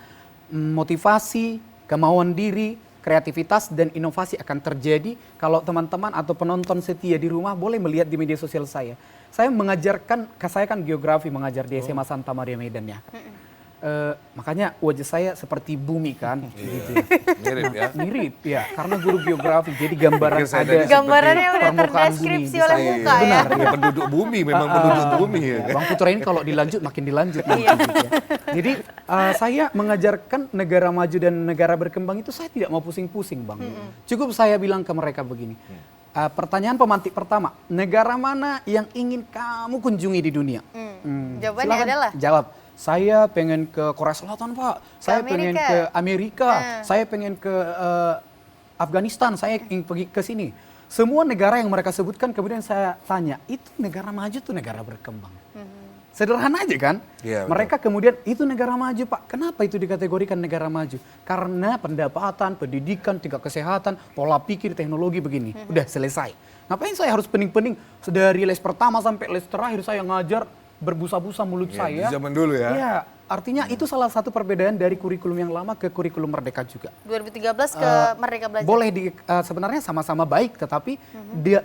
motivasi, kemauan diri, kreativitas dan inovasi akan terjadi kalau teman-teman atau penonton setia di rumah boleh melihat di media sosial saya. Saya mengajarkan, saya kan geografi mengajar di SMA Santa Maria Medan ya. Makanya wajah saya seperti bumi kan, gitu ya. Mirip ya. Mirip ya, karena guru geografi. Jadi gambaran Pikir saya ada tadi Gambarannya udah permukaan terdeskripsi bumi. oleh Iya, muka ya. benar, ya. Penduduk bumi, memang penduduk bumi ya. Bang Putra ini kalau dilanjut makin dilanjut. nanti Iya. gitu ya. Jadi saya mengajarkan negara maju dan negara berkembang itu saya tidak mau pusing-pusing Bang. Cukup saya bilang ke mereka begini. Pertanyaan pemantik pertama, negara mana yang ingin kamu kunjungi di dunia? Jawabannya Silakan adalah? jawab. Saya pengen ke Korea Selatan Pak, saya pengen Amerika. ke Amerika, saya pengen ke Afghanistan, saya ingin pergi ke sini. Semua negara yang mereka sebutkan kemudian saya tanya, itu negara maju tuh negara berkembang. Sederhana aja kan? Iya, betul. Mereka kemudian itu negara maju Pak. Kenapa itu dikategorikan negara maju? Karena pendapatan, pendidikan, tingkat kesehatan, pola pikir, teknologi begini. Udah selesai. Ngapain saya harus pening-pening dari les pertama sampai les terakhir saya ngajar berbusa-busa mulut Ya, saya. di zaman dulu ya. Iya, artinya itu salah satu perbedaan dari kurikulum yang lama ke kurikulum Merdeka juga. 2013 ke Merdeka Belajar. Boleh sebenarnya sama-sama baik, tetapi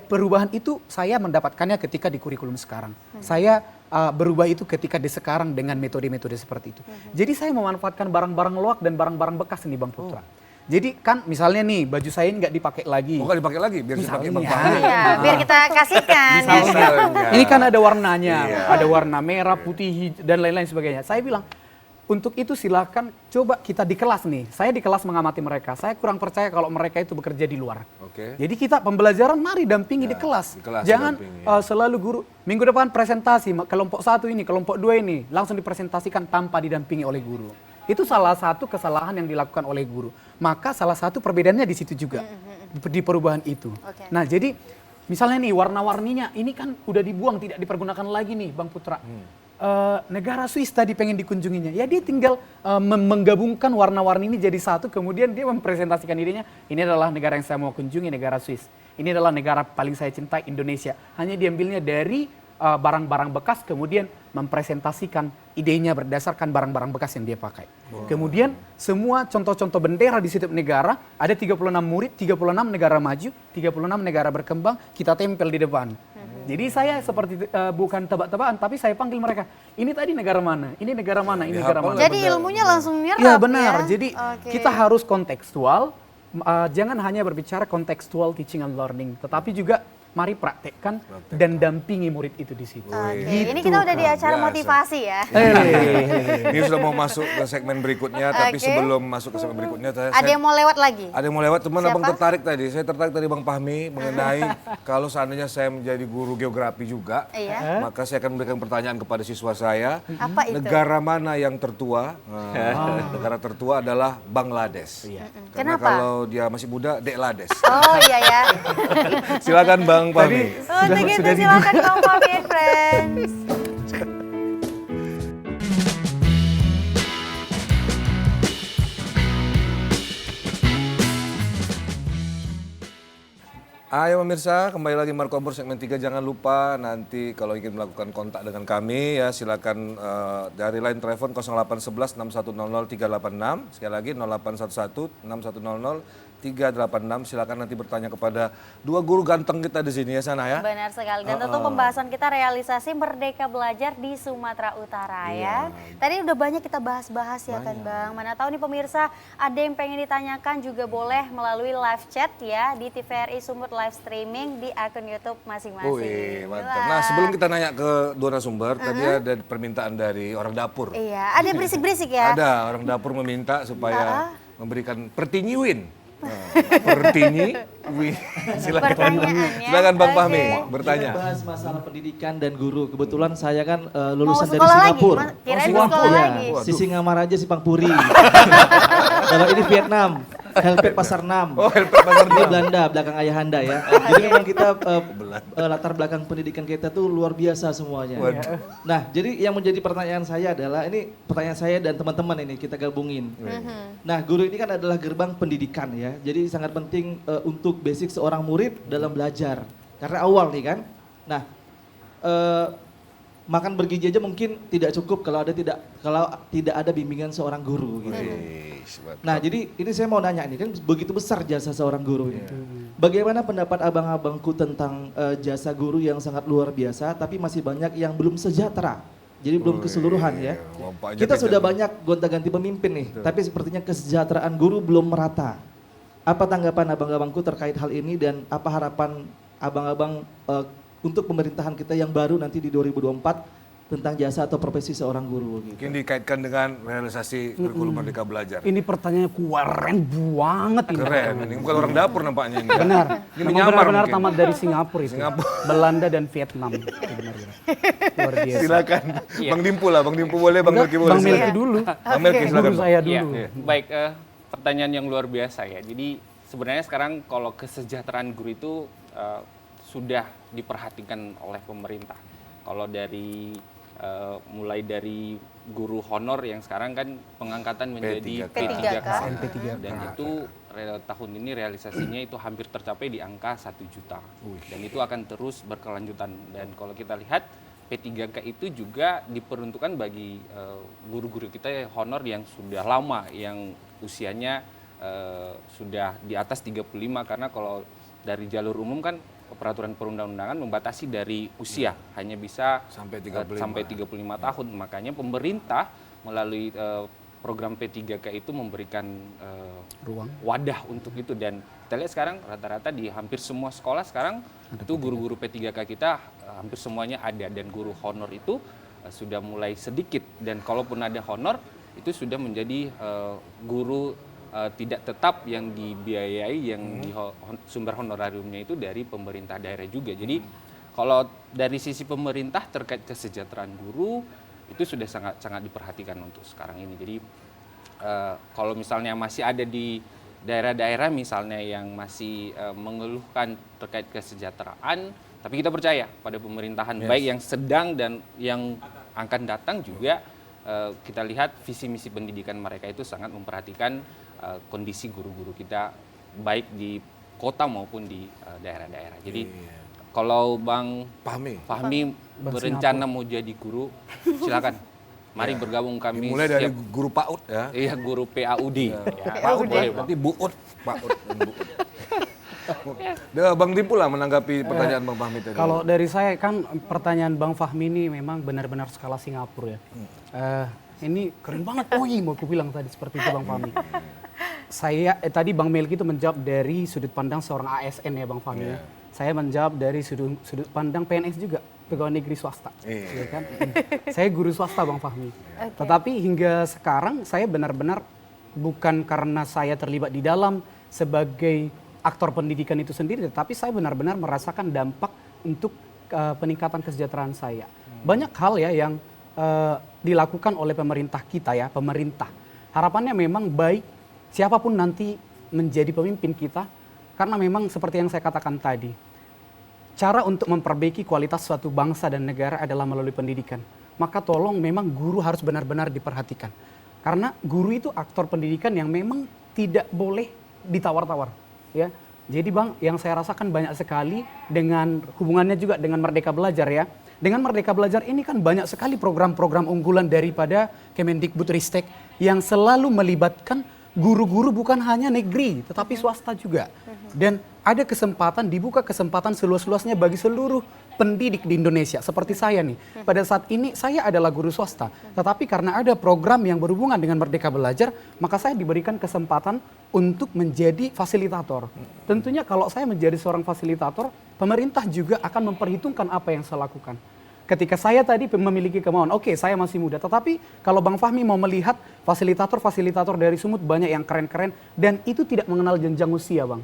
perubahan itu saya mendapatkannya ketika di kurikulum sekarang. Saya berubah itu ketika di sekarang dengan metode-metode seperti itu. Jadi saya memanfaatkan barang-barang loak dan barang-barang bekas nih Bang Putra. Jadi kan misalnya nih baju saya ini nggak dipakai lagi. Bukan dipakai lagi, biar dipakai Bang Misalnya. Fahmi. Iya, biar kita kasihkan. ya. Misalnya. Ini kan ada warnanya, Iya. ada warna merah, putih, dan lain-lain sebagainya. Saya bilang, untuk itu silakan coba kita di kelas nih. Saya di kelas mengamati mereka. Saya kurang percaya kalau mereka itu bekerja di luar. Oke. Jadi kita pembelajaran mari dampingi di kelas. di kelas Jangan dampingi, selalu guru, minggu depan presentasi, kelompok 1 ini, kelompok 2 ini, langsung dipresentasikan tanpa didampingi oleh guru. Itu salah satu kesalahan yang dilakukan oleh guru. Maka salah satu perbedaannya di situ juga, di perubahan itu. Oke. Nah jadi misalnya nih warna-warninya, ini kan udah dibuang, tidak dipergunakan lagi nih Bang Putra. Negara Swiss tadi pengen dikunjunginya, ya dia tinggal menggabungkan warna-warni ini jadi satu, kemudian dia mempresentasikan idenya, ini adalah negara yang saya mau kunjungi, negara Swiss. Ini adalah negara paling saya cintai, Indonesia. Hanya diambilnya dari barang-barang bekas, kemudian mempresentasikan idenya berdasarkan barang-barang bekas yang dia pakai. Kemudian semua contoh-contoh bendera di setiap negara, ada 36 murid, 36 negara maju, 36 negara berkembang, kita tempel di depan. Jadi saya seperti bukan tebak-tebakan, tapi saya panggil mereka. Ini tadi negara mana? Ini negara mana? Ini negara mana? Jadi ilmunya langsung nyerap Iya benar. ya. Jadi Oke. kita harus kontekstual. Jangan hanya berbicara kontekstual teaching and learning, tetapi juga mari praktekkan dan dampingi murid itu di situ. Oke, Gitu, ini kita udah di Kak. acara Biasa. motivasi ya. Ini sudah mau masuk ke segmen berikutnya, tapi Oke. sebelum masuk ke segmen berikutnya, Ada yang mau lewat lagi? ada yang mau lewat, teman Siapa? abang tertarik tadi. Saya tertarik tadi Bang Fahmi mengenai kalau seandainya saya menjadi guru geografi juga, Iya. maka saya akan memberikan pertanyaan kepada siswa saya. Apa itu? Negara mana yang tertua? Negara tertua adalah Bangladesh. Karena Kenapa? kalau dia masih muda, Deklades. Oh iya ya. Silakan Bang Bang Fahmi. Untuk itu silakan Bang Fahmi and Friends. Ayo pemirsa, kembali lagi Markobar segmen 3. Jangan lupa nanti kalau ingin melakukan kontak dengan kami ya silakan dari line telepon 0811 6100 386. Sekali lagi 0811 6100 386. Silakan nanti bertanya kepada dua guru ganteng kita di sini ya sana ya. Benar sekali. Dan tentu pembahasan kita realisasi Merdeka Belajar di Sumatera Utara ya. Tadi udah banyak kita bahas-bahas ya kan Bang. Mana tahu nih pemirsa ada yang pengen ditanyakan juga boleh melalui live chat ya di TVRI Sumut live streaming di akun YouTube masing-masing. Wih, mantap. Wah. Nah, sebelum kita nanya ke dua narasumber, tadi ada permintaan dari orang dapur. Iya, ada berisik-berisik ya. Ada orang dapur meminta supaya memberikan pertinyiwin. Pertinyi, silakan. Pertanyaannya, Silakan Bang oke. Fahmi Kita bertanya. bahas masalah pendidikan dan guru. Kebetulan saya kan lulusan dari sekolah lagi? Singapura. Kirain Singapura. sekolah Iya, lagi. Waduh. si Singamaraja si Pangpuri. Kalau ini Vietnam, Helpet Pasar 6. Oh, Helpet Pasar Ini 6. Belanda, belakang ayahanda ya. Jadi memang kita latar belakang pendidikan kita tuh luar biasa semuanya. Waduh. Nah, jadi yang menjadi pertanyaan saya adalah ini pertanyaan saya dan teman-teman ini kita gabungin. Nah, guru ini kan adalah gerbang pendidikan ya. Jadi sangat penting untuk basic seorang murid dalam belajar. Karena awal nih kan. Nah, makan bergizi aja mungkin tidak cukup kalau tidak ada bimbingan seorang guru gitu. Wih, mantap. Nah, jadi ini saya mau nanya nih kan begitu besar jasa seorang guru ini. Bagaimana pendapat abang-abangku tentang jasa guru yang sangat luar biasa tapi masih banyak yang belum sejahtera. Jadi belum keseluruhan ya. Wampaknya Kita beda sudah nih. banyak gonta-ganti pemimpin nih, tapi sepertinya kesejahteraan guru belum merata. Apa tanggapan abang-abangku terkait hal ini dan apa harapan abang-abang untuk pemerintahan kita yang baru nanti di 2024 tentang jasa atau profesi seorang guru gitu. Mungkin dikaitkan dengan realisasi kurikulum Merdeka Belajar. Ini pertanyaannya keren banget ini. Keren, ini bukan orang dapur nampaknya ini. Benar. Ini Memang menyamar benar-benar mungkin. tamat dari Singapura itu. Singapura. Belanda dan Vietnam. Itu benar-benar. Luar biasa. Silakan. Bang Dimpu lah, Bang Dimpu boleh, Bang Melki boleh. Bang Melki silakan. dulu. Bang Melki silakan. Guru Bang. saya Iya, dulu. baik. Pertanyaan yang luar biasa ya. Jadi sebenarnya sekarang kalau kesejahteraan guru itu sudah diperhatikan oleh pemerintah. Kalau dari mulai dari guru honor yang sekarang kan pengangkatan menjadi P3K. P3K. dan itu tahun ini realisasinya itu hampir tercapai di angka 1 juta. Dan itu akan terus berkelanjutan. Dan kalau kita lihat P3K itu juga diperuntukkan bagi guru-guru kita honor yang sudah lama, yang usianya sudah di atas 35, karena kalau dari jalur umum kan peraturan perundang-undangan membatasi dari usia, hanya bisa Sampai 35. sampai 35 tahun. Makanya pemerintah melalui program P3K itu memberikan Ruang. wadah untuk itu. Dan kita lihat sekarang rata-rata di hampir semua sekolah sekarang itu guru-guru P3K kita hampir semuanya ada, dan guru honor itu sudah mulai sedikit, dan kalaupun ada honor itu sudah menjadi guru tidak tetap yang dibiayai, yang sumber honorariumnya itu dari pemerintah daerah juga. Jadi kalau dari sisi pemerintah terkait kesejahteraan guru itu sudah sangat diperhatikan untuk sekarang ini. Jadi kalau misalnya masih ada di daerah-daerah misalnya yang masih mengeluhkan terkait kesejahteraan, tapi kita percaya pada pemerintahan baik yang sedang dan yang akan datang juga kita lihat visi misi pendidikan mereka itu sangat memperhatikan kondisi guru-guru kita baik di kota maupun di daerah-daerah. Jadi kalau Bang Fahmi berencana mau jadi guru, silakan. Mari bergabung kami. Mulai dari guru PAUD ya. Iya, guru PAUD. Ya, PAUD boleh, Bang. Nanti BUUD. PAUD. Bang Dimpu lah menanggapi pertanyaan Bang Fahmi tadi. Kalau dari saya kan pertanyaan Bang Fahmi ini memang benar-benar skala Singapura ya. Ini keren banget. Oh iya mau aku bilang tadi seperti itu Bang Fahmi. Saya tadi Bang Melki itu menjawab dari sudut pandang seorang ASN ya Bang Fahmi ya. Saya menjawab dari sudut pandang PNS juga, pegawai negeri swasta. Ya kan? Saya guru swasta Bang Fahmi. Tetapi hingga sekarang saya benar-benar bukan karena saya terlibat di dalam sebagai aktor pendidikan itu sendiri, tetapi saya benar-benar merasakan dampak untuk peningkatan kesejahteraan saya. Banyak hal ya yang dilakukan oleh pemerintah kita ya, pemerintah. Harapannya memang baik siapapun nanti menjadi pemimpin kita, karena memang seperti yang saya katakan tadi, cara untuk memperbaiki kualitas suatu bangsa dan negara adalah melalui pendidikan. Maka tolong memang guru harus benar-benar diperhatikan. Karena guru itu aktor pendidikan yang memang tidak boleh ditawar-tawar. Ya. Jadi Bang, yang saya rasakan banyak sekali dengan hubungannya juga dengan Merdeka Belajar ya. Dengan Merdeka Belajar ini kan banyak sekali program-program unggulan daripada Kemendikbudristek yang selalu melibatkan guru-guru bukan hanya negeri, tetapi swasta juga. Dan ada kesempatan, dibuka kesempatan seluas-luasnya bagi seluruh pendidik di Indonesia. Seperti saya nih, pada saat ini saya adalah guru swasta. Tetapi karena ada program yang berhubungan dengan Merdeka Belajar, maka saya diberikan kesempatan untuk menjadi fasilitator. Tentunya kalau saya menjadi seorang fasilitator, pemerintah juga akan memperhitungkan apa yang saya lakukan. Ketika saya tadi memiliki kemauan, oke, saya masih muda, tetapi kalau Bang Fahmi mau melihat fasilitator-fasilitator dari Sumut banyak yang keren-keren dan itu tidak mengenal jenjang usia, Bang.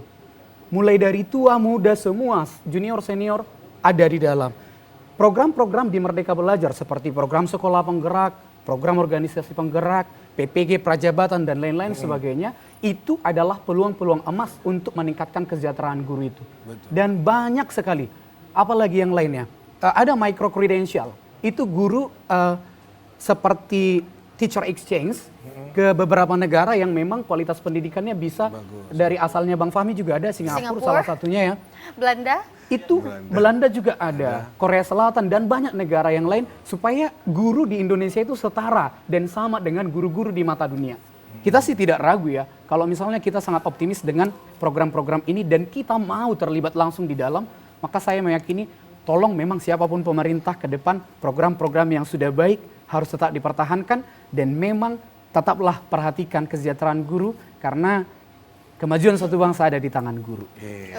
Mulai dari tua, muda, semua, junior, senior ada di dalam. Program-program di Merdeka Belajar seperti program sekolah penggerak, program organisasi penggerak, PPG Prajabatan dan lain-lain sebagainya, itu adalah peluang-peluang emas untuk meningkatkan kesejahteraan guru itu. Betul. Dan banyak sekali, apalagi yang lainnya. Ada micro credential, itu guru seperti teacher exchange ke beberapa negara yang memang kualitas pendidikannya bisa dari asalnya Bang Fahmi juga ada, Singapura salah satunya ya. Belanda? Itu Belanda juga ada, Korea Selatan dan banyak negara yang lain supaya guru di Indonesia itu setara dan sama dengan guru-guru di mata dunia. Kita sih tidak ragu ya, kalau misalnya kita sangat optimis dengan program-program ini dan kita mau terlibat langsung di dalam, maka saya meyakini tolong memang siapapun pemerintah ke depan program-program yang sudah baik harus tetap dipertahankan dan memang tetaplah perhatikan kesejahteraan guru karena kemajuan suatu bangsa ada di tangan guru. Oke,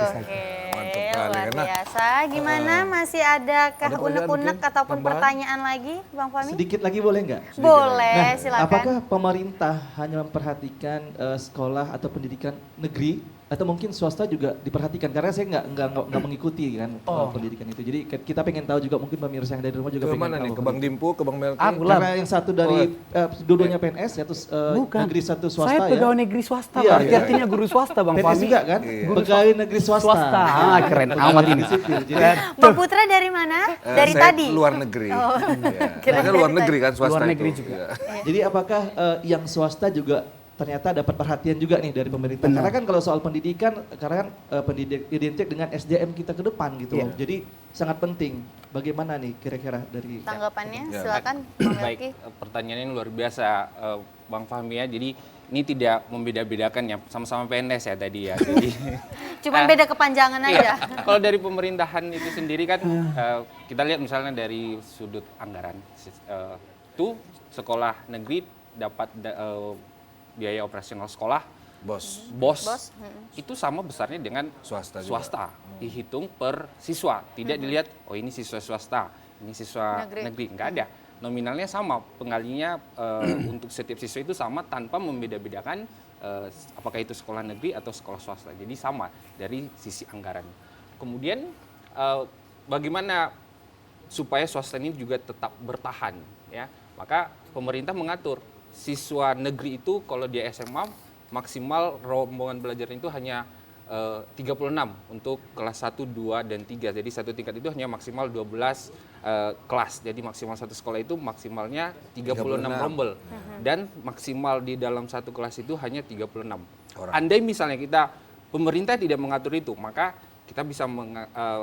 Mantap kali, luar karena, biasa. Gimana? Masih adakah ada pertanyaan unek-unek mungkin? ataupun Tambahan? pertanyaan lagi, Bang Fahmi? Sedikit lagi boleh nggak? Boleh, Nah, silakan. apakah pemerintah hanya memperhatikan sekolah atau pendidikan negeri atau mungkin swasta juga diperhatikan? Karena saya nggak mengikuti kan pendidikan itu. Jadi kita pengen tahu juga, mungkin pemirsa yang dari rumah juga Ke pengen mana tahu. nih? Ke Bang Dimpu, ke Bang Melki? Karena yang satu dari dua-duanya PNS, satu Bukan. negeri, satu swasta Saya ya. pegawai negeri swasta, Iya, berarti iya. artinya guru swasta Bang PNS Fahmi. juga kan? Pegawai negeri swasta. Keren amat ini. Sipil. Jadi Bang Putra dari mana? Dari saya tadi? luar negeri. Oh. Ya. Kira Makanya dari luar tadi. negeri kan swasta Luar negeri itu. juga. Ya. Jadi apakah yang swasta juga ternyata dapat perhatian juga nih dari pemerintah? Benar. Karena kan kalau soal pendidikan, karena kan pendidik identik dengan SDM kita ke depan gitu. Iya. Jadi sangat penting. Bagaimana nih kira-kira dari Tanggapannya, Ya. silakan Bang Baik, Melki. pertanyaannya ini luar biasa, Bang Fahmi ya. Jadi ini tidak membeda-bedakan ya, sama-sama PNS ya tadi ya. Jadi Cuman beda kepanjangan iya, aja. kalau dari pemerintahan itu sendiri kan kita lihat misalnya dari sudut anggaran, itu sekolah negeri dapat biaya operasional sekolah Bos. bos Bos, itu sama besarnya dengan Swasta juga. swasta. Dihitung per siswa, tidak dilihat oh ini siswa swasta, ini siswa Negeri. negeri, nggak ada. Nominalnya sama, pengalinya untuk setiap siswa itu sama tanpa membeda-bedakan apakah itu sekolah negeri atau sekolah swasta. Jadi sama dari sisi anggaran. Kemudian bagaimana supaya swasta ini juga tetap bertahan ya? Maka pemerintah mengatur siswa negeri itu kalau dia SMA maksimal rombongan belajar itu hanya 36 untuk kelas 1, 2, dan 3. Jadi satu tingkat itu hanya maksimal 12 kelas. Jadi maksimal satu sekolah itu maksimalnya 36 rombel. Dan maksimal di dalam satu kelas itu hanya 36 Orang. Andai misalnya pemerintah tidak mengatur itu, maka kita bisa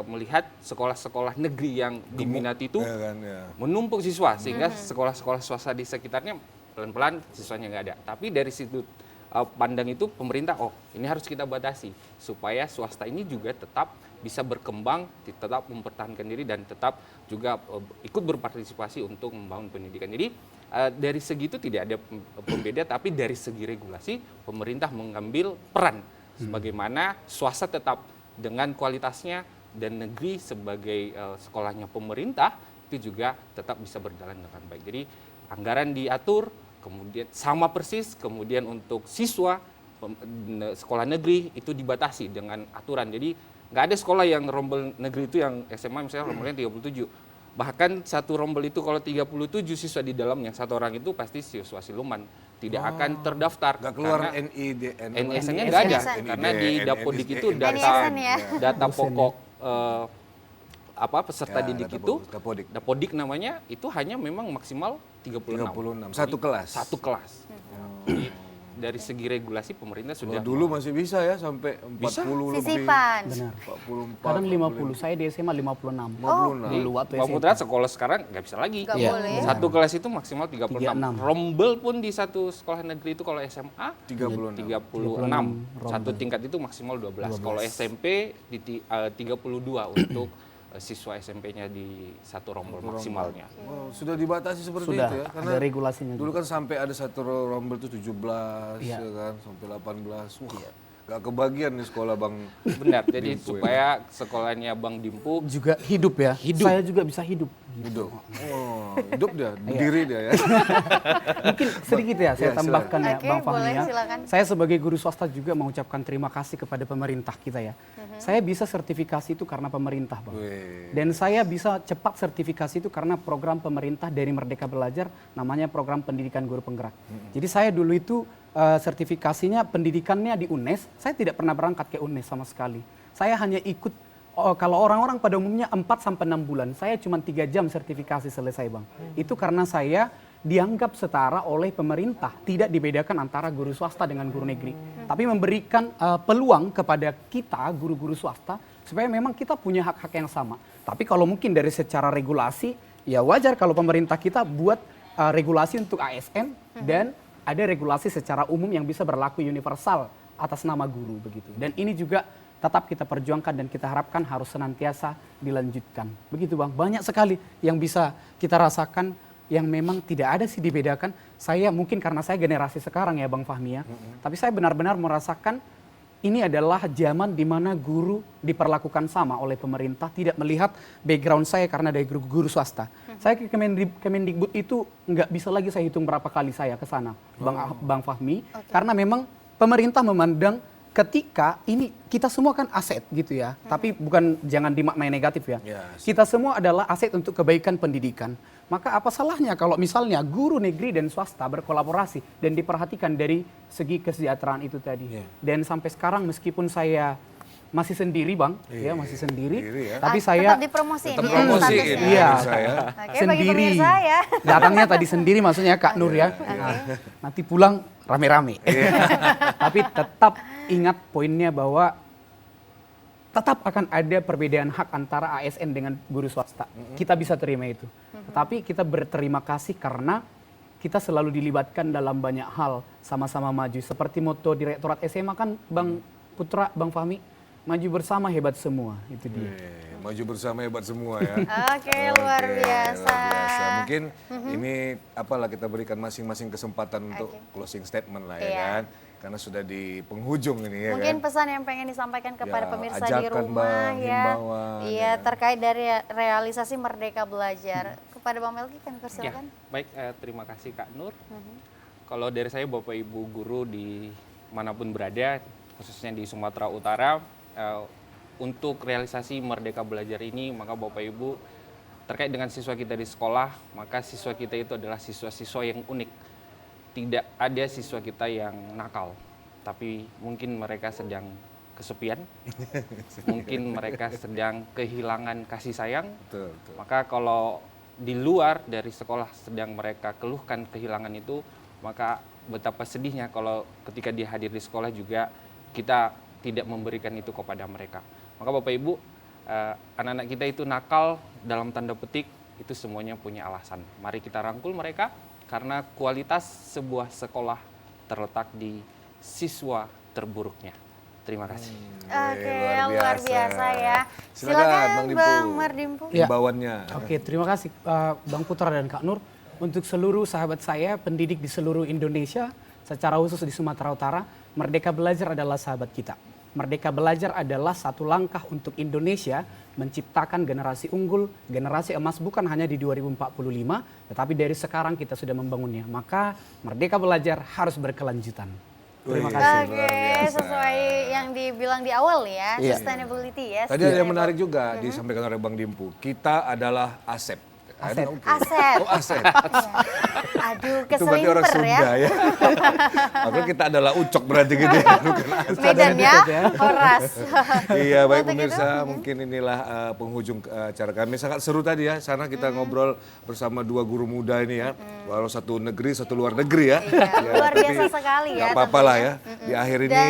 melihat sekolah-sekolah negeri yang diminati itu Ya kan, ya. menumpuk siswa, sehingga sekolah-sekolah swasta di sekitarnya pelan-pelan siswanya nggak ada. Tapi dari situ pandang itu pemerintah, oh ini harus kita batasi supaya swasta ini juga tetap bisa berkembang, tetap mempertahankan diri dan tetap juga ikut berpartisipasi untuk membangun pendidikan. Jadi dari segi itu tidak ada pembeda, tapi dari segi regulasi pemerintah mengambil peran sebagaimana swasta tetap dengan kualitasnya dan negeri sebagai sekolahnya pemerintah itu juga tetap bisa berjalan dengan baik. Jadi anggaran diatur, kemudian sama persis, kemudian untuk siswa sekolah negeri itu dibatasi dengan aturan. Jadi nggak ada sekolah yang rombel negeri itu yang SMA misalnya rombelnya 37. Bahkan satu rombel itu kalau 37 siswa di dalamnya, satu orang itu pasti siswa siluman. Tidak akan terdaftar. Nggak keluar karena NISN-nya NISN-nya nggak ada. NISN. Karena di Dapodik itu NISN ya. data pokok peserta Ya, didik kata itu, Kapodik. Dapodik namanya, itu hanya memang maksimal 36. 36. Satu kelas. Satu kelas. Jadi, dari segi regulasi pemerintah sudah Kalau dulu masih bisa ya sampai 40 lebih. Sisipan. Benar. 44. Kadang 50, saya di SMA 56. 56. Dulu waktu Bang SMA. Putra sekolah sekarang nggak bisa lagi. Nggak Iya. boleh. Satu kelas itu maksimal 36. 36. Rombel pun di satu sekolah negeri itu kalau SMA 36. 36. Satu rombel. tingkat itu maksimal 12. Kalau SMP di 32 untuk siswa SMP-nya di satu rombel maksimalnya. Wow, sudah dibatasi seperti Sudah, itu ya? ada regulasinya Dulu juga. kan sampai ada satu rombel itu 17 Iya. ya kan, sampai 18. Wah, gak kebagian nih sekolah Bang. Benar. Jadi Dimpu, supaya sekolahnya Bang Dimpu Juga hidup ya. Hidup. Saya juga bisa hidup. Hidup. Oh, hidup dia, berdiri dia ya. Mungkin sedikit ya saya Iya, tambahkan ya Oke, Bang Fahmi boleh, ya. silakan. Saya sebagai guru swasta juga mengucapkan terima kasih kepada pemerintah kita ya. Saya bisa sertifikasi itu karena pemerintah Bang. Wih. Dan saya bisa cepat sertifikasi itu karena program pemerintah dari Merdeka Belajar namanya program pendidikan guru penggerak. Jadi saya dulu itu sertifikasinya pendidikannya di UNES, saya tidak pernah berangkat ke UNES sama sekali. Saya hanya ikut kalau orang-orang pada umumnya 4 sampai 6 bulan, saya cuma 3 jam sertifikasi selesai Bang. Itu karena saya dianggap setara oleh pemerintah, tidak dibedakan antara guru swasta dengan guru negeri. Tapi memberikan peluang kepada kita guru-guru swasta supaya memang kita punya hak-hak yang sama. Tapi kalau mungkin dari secara regulasi, ya wajar kalau pemerintah kita buat regulasi untuk ASN dan ada regulasi secara umum yang bisa berlaku universal atas nama guru begitu. Dan ini juga tetap kita perjuangkan dan kita harapkan harus senantiasa dilanjutkan. Begitu Bang, banyak sekali yang bisa kita rasakan yang memang tidak ada sih dibedakan. Saya mungkin karena saya generasi sekarang ya Bang Fahmi ya. Tapi saya benar-benar merasakan ini adalah zaman di mana guru diperlakukan sama oleh pemerintah, tidak melihat background saya karena dari guru swasta. Saya ke Kemendikbud itu nggak bisa lagi saya hitung berapa kali saya ke sana, Bang Fahmi, karena memang pemerintah memandang ketika ini kita semua kan aset gitu ya, tapi bukan jangan dimaknai negatif ya. Yes. Kita semua adalah aset untuk kebaikan pendidikan. Maka apa salahnya kalau misalnya guru negeri dan swasta berkolaborasi dan diperhatikan dari segi kesejahteraan itu tadi. Dan sampai sekarang meskipun saya masih sendiri Bang, ya masih sendiri, ya. tapi Tetap saya dipromosiin Tetap ya promosi statusnya. ini Iya. saya. Oke, bagi sendiri. pemirsa ya. Datangnya tadi sendiri maksudnya Kak Nur ya. Nah, nanti pulang rame-rame. Tapi tetap ingat poinnya bahwa tetap akan ada perbedaan hak antara ASN dengan guru swasta. Kita bisa terima itu. Tetapi kita berterima kasih karena kita selalu dilibatkan dalam banyak hal sama-sama maju. Seperti moto Direktorat SMA kan Bang Putra, Bang Fahmi, maju bersama hebat semua. Itu dia. Maju bersama hebat semua ya. Oke, luar Oke, biasa. luar biasa. Mungkin ini apalah kita berikan masing-masing kesempatan untuk closing statement lah ya Iya. kan. Karena sudah di penghujung ini ya Mungkin kan. pesan yang pengen disampaikan kepada Ya, pemirsa di ajakan, rumah Bang, ya. himbauan, Iya, ya. terkait dari realisasi Merdeka Belajar. Kepada Bang Melki kami Ya, persilakan. baik, terima kasih Kak Nur. Kalau dari saya Bapak Ibu guru di manapun berada, khususnya di Sumatera Utara, untuk realisasi Merdeka Belajar ini, maka Bapak Ibu terkait dengan siswa kita di sekolah, maka siswa kita itu adalah siswa-siswa yang unik. Tidak ada siswa kita yang nakal, tapi mungkin mereka sedang kesepian, mungkin mereka sedang kehilangan kasih sayang. Betul, betul. Maka kalau di luar dari sekolah sedang mereka keluhkan kehilangan itu, maka betapa sedihnya kalau ketika dia hadir di sekolah juga kita tidak memberikan itu kepada mereka. Maka Bapak Ibu, anak-anak kita itu nakal dalam tanda petik, itu semuanya punya alasan. Mari kita rangkul mereka, karena kualitas sebuah sekolah terletak di siswa terburuknya. Terima kasih. Oke, luar luar biasa. biasa ya. Silakan, Bang Dimpu. Bang Merdimpu. Ya. Himbauannya. Oke, terima kasih Bang Putra dan Kak Nur. Untuk seluruh sahabat saya, pendidik di seluruh Indonesia, secara khusus di Sumatera Utara, Merdeka Belajar adalah sahabat kita. Merdeka Belajar adalah satu langkah untuk Indonesia menciptakan generasi unggul, generasi emas bukan hanya di 2045, tetapi dari sekarang kita sudah membangunnya. Maka Merdeka Belajar harus berkelanjutan. Terima Wih, kasih. Oke, luar biasa. sesuai yang dibilang di awal ya, Iya. sustainability ya. Tadi ada yang menarik juga disampaikan oleh Bang Dimpu. Kita adalah aset. Ada, oke. Asep. Oh, Asep. Aduh, Itu berarti orang keselimper Sunda ya. ya. Maka kita adalah ucok berarti gitu ya. Bukan Asep. Medan ya, Horas. Iya, baik Untuk pemirsa, itu, mungkin inilah penghujung acara kami. Sangat seru tadi ya, sana kita ngobrol bersama dua guru muda ini ya. Walau satu negeri, satu luar negeri ya. Iya, luar tapi biasa sekali ya nggak apa-apa lah ya. tentunya. Di akhir ini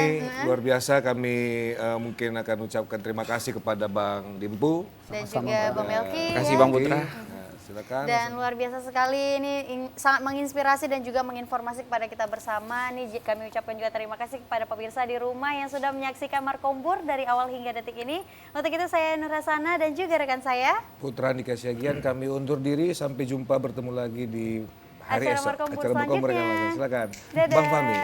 luar biasa kami mungkin akan ucapkan terima kasih kepada Bang Dimpu. Dan juga Bang Melki. Terima kasih ya. Bang Putra. Nah, silakan. Dan luar biasa sekali ini sangat menginspirasi dan juga menginformasi kepada kita bersama. Nih kami ucapkan juga terima kasih kepada pemirsa di rumah yang sudah menyaksikan Markombur dari awal hingga detik ini. Untuk itu saya Nur Hasana dan juga rekan saya Putra Andika Siagian, kami undur diri. Sampai jumpa bertemu lagi di hari acara esok. Markombur Acara Markombur yang selanjutnya. lain. Silakan. Dadah. Bang Fahmi.